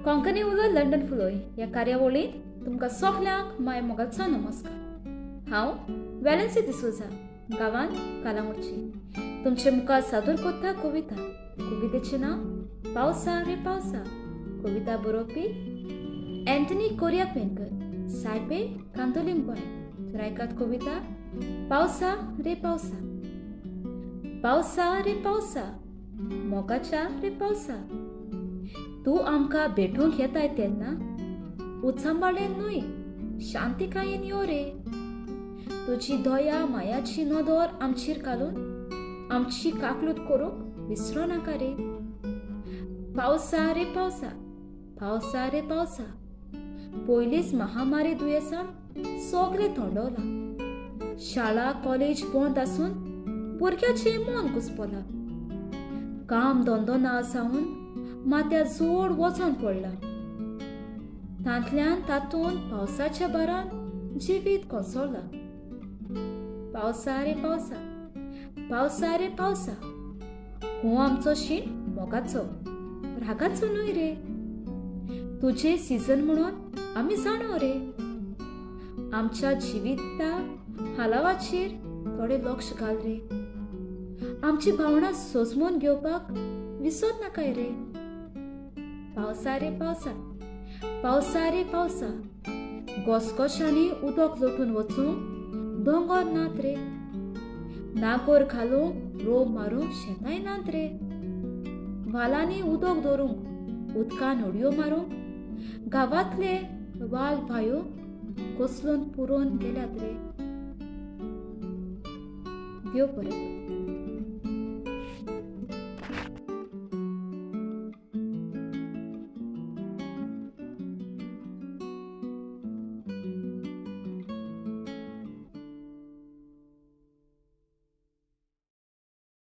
कोंकणी उलो लंडन फुलोई ह्या कार्यावळींत तुमकां सगल्यांक माय मोगाचो नमस्कार. हांव वॅलेन्सी दिसोजा गांवांत कालांगुटची तुमचे मुखार सादर करता कविता. कवितेचें नांव पावसा रे पावसा. कविता बरोवपी एंटनी कोरिया पेनकर, सायपे कांतोलीम गोंय. तर आयकात कविता. पावसा रे पावसा. पावसा रे पावसा, मोगाच्या रे पावसा, तूं आमकां भेटूंक येताय तेन्ना उत्संबाळेन न्हय, शांतिकायेन यो रे. तुजी दया मायाची नदर आमचेर घालून आमची काकलूत करूंक विसरो नाका रे. पावसा रे पावसा. पावसा रे पावसा, पयलींच महामारी दुयेंसान सगळें थंडवलां. शाळा कॉलेज बंद आसून भुरग्याचें मन घुस्पलां. काम धंदो ना जावन माथ्या जोड वचोन पडला. तांतल्यान तातूंत पावसाच्या बारान जिवीत कोसळ्ळां. पावसा रे पावसा. पावसा रे पावसा, हो आमचो शीण मोगाचो, रागाचो न्हय रे. तुजे सिजन म्हणून आमी जाणो रे. आमच्या जिविता हालावाचेर थोडे लक्ष घाल रे. आमची भावना सोजमून घेवपाक विसर नाकाय रे. पावसा रे पावसा. पावसा रे पावसा, घोसघोशांनी उदक लोटून वचूंक दोंगर नात रे. नाकोर घालूंक रोप मारूंक शेताय नात रे. वालांनी उदक दवरूंक उदकान उडयो मारूंक गांवांतले वाल भायो कोसलून पुरोवन गेल्यात रे. देव बरें.